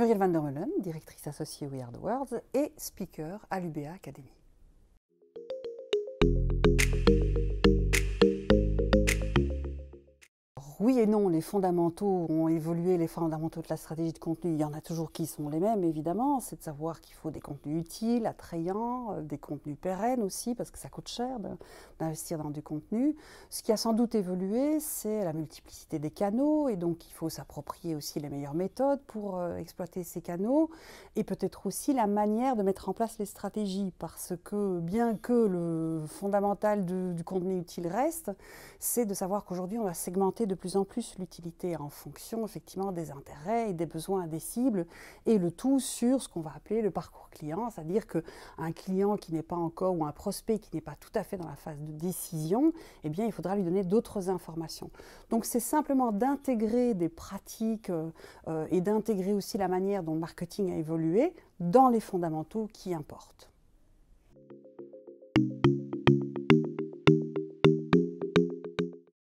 Muriel van der Meulen, directrice associée We Are the World et speaker à l'UBA Academy. Oui et non, les fondamentaux ont évolué, les fondamentaux de la stratégie de contenu, il y en a toujours qui sont les mêmes évidemment, c'est de savoir qu'il faut des contenus utiles, attrayants, des contenus pérennes aussi, parce que ça coûte cher d'investir dans du contenu. Ce qui a sans doute évolué, c'est la multiplicité des canaux, et donc il faut s'approprier aussi les meilleures méthodes pour exploiter ces canaux, et peut-être aussi la manière de mettre en place les stratégies, parce que bien que le fondamental du contenu utile reste, c'est de savoir qu'aujourd'hui on va segmenter de plus en plus l'utilité en fonction effectivement des intérêts et des besoins des cibles, et le tout sur ce qu'on va appeler le parcours client, c'est-à-dire qu'un client qui n'est pas encore, ou un prospect qui n'est pas tout à fait dans la phase de décision, eh bien il faudra lui donner d'autres informations. Donc c'est simplement d'intégrer des pratiques et d'intégrer aussi la manière dont le marketing a évolué dans les fondamentaux qui importent.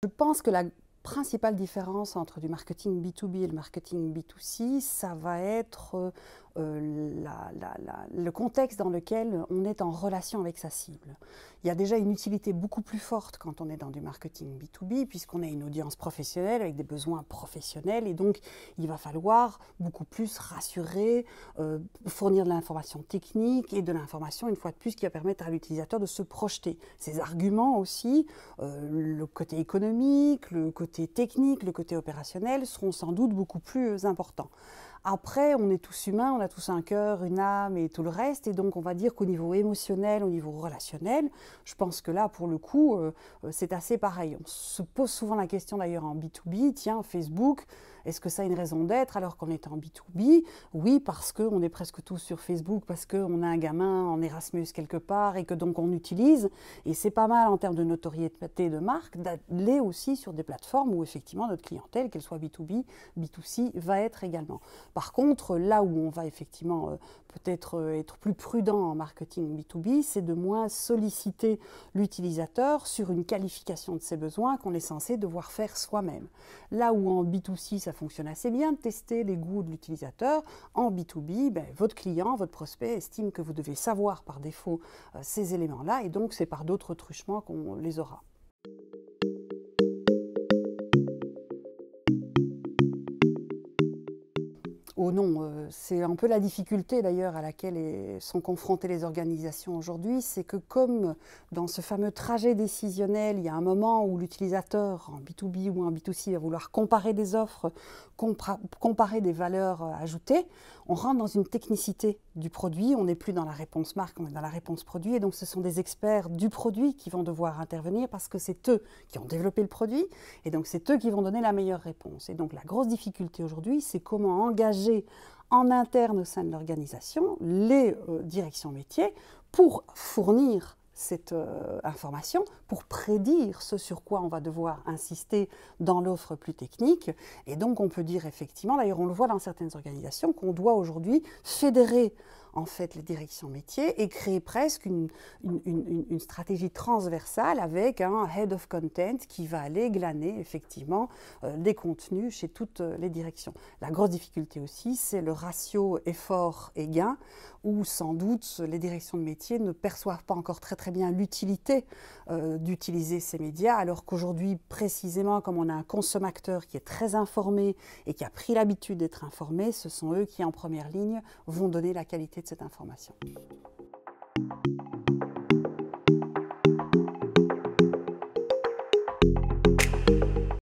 Je pense que la principale différence entre du marketing B2B et le marketing B2C, ça va être le contexte dans lequel on est en relation avec sa cible. Il y a déjà une utilité beaucoup plus forte quand on est dans du marketing B2B, puisqu'on a une audience professionnelle avec des besoins professionnels, et donc il va falloir beaucoup plus rassurer, fournir de l'information technique et de l'information, une fois de plus, qui va permettre à l'utilisateur de se projeter. Ses arguments aussi, le côté économique, le côté technique, le côté opérationnel seront sans doute beaucoup plus importants. Après, on est tous humains, on a tous un cœur, une âme et tout le reste, et donc on va dire qu'au niveau émotionnel, au niveau relationnel, je pense que là, pour le coup, c'est assez pareil. On se pose souvent la question d'ailleurs en B2B, tiens, Facebook, est-ce que ça a une raison d'être alors qu'on est en B2B? Oui, parce qu'on est presque tous sur Facebook, parce qu'on a un gamin en Erasmus quelque part et que donc on utilise, et c'est pas mal en termes de notoriété de marque d'aller aussi sur des plateformes où effectivement notre clientèle, qu'elle soit B2B, B2C, va être également. Par contre, là où on va effectivement peut-être être plus prudent en marketing B2B, c'est de moins solliciter l'utilisateur sur une qualification de ses besoins qu'on est censé devoir faire soi-même. Là où en B2C, ça fonctionne assez bien de tester les goûts de l'utilisateur, en B2B, votre client, votre prospect estime que vous devez savoir par défaut ces éléments-là, et donc c'est par d'autres truchements qu'on les aura. Oh non, c'est un peu la difficulté d'ailleurs à laquelle sont confrontées les organisations aujourd'hui, c'est que comme dans ce fameux trajet décisionnel, il y a un moment où l'utilisateur en B2B ou en B2C va vouloir comparer des offres, comparer des valeurs ajoutées, on rentre dans une technicité du produit, on n'est plus dans la réponse marque, on est dans la réponse produit, et donc ce sont des experts du produit qui vont devoir intervenir parce que c'est eux qui ont développé le produit, et donc c'est eux qui vont donner la meilleure réponse. Et donc la grosse difficulté aujourd'hui, c'est comment engager en interne au sein de l'organisation les directions métiers pour fournir cette information, pour prédire ce sur quoi on va devoir insister dans l'offre plus technique. Et donc on peut dire effectivement, d'ailleurs on le voit dans certaines organisations, qu'on doit aujourd'hui fédérer en fait les directions métiers et créer presque une stratégie transversale avec un head of content qui va aller glaner effectivement des contenus chez toutes les directions. La grosse difficulté aussi, c'est le ratio effort et gain, où sans doute les directions de métier ne perçoivent pas encore très bien l'utilité d'utiliser ces médias, alors qu'aujourd'hui précisément, comme on a un consommateur qui est très informé et qui a pris l'habitude d'être informé, ce sont eux qui en première ligne vont donner la qualité de cette information.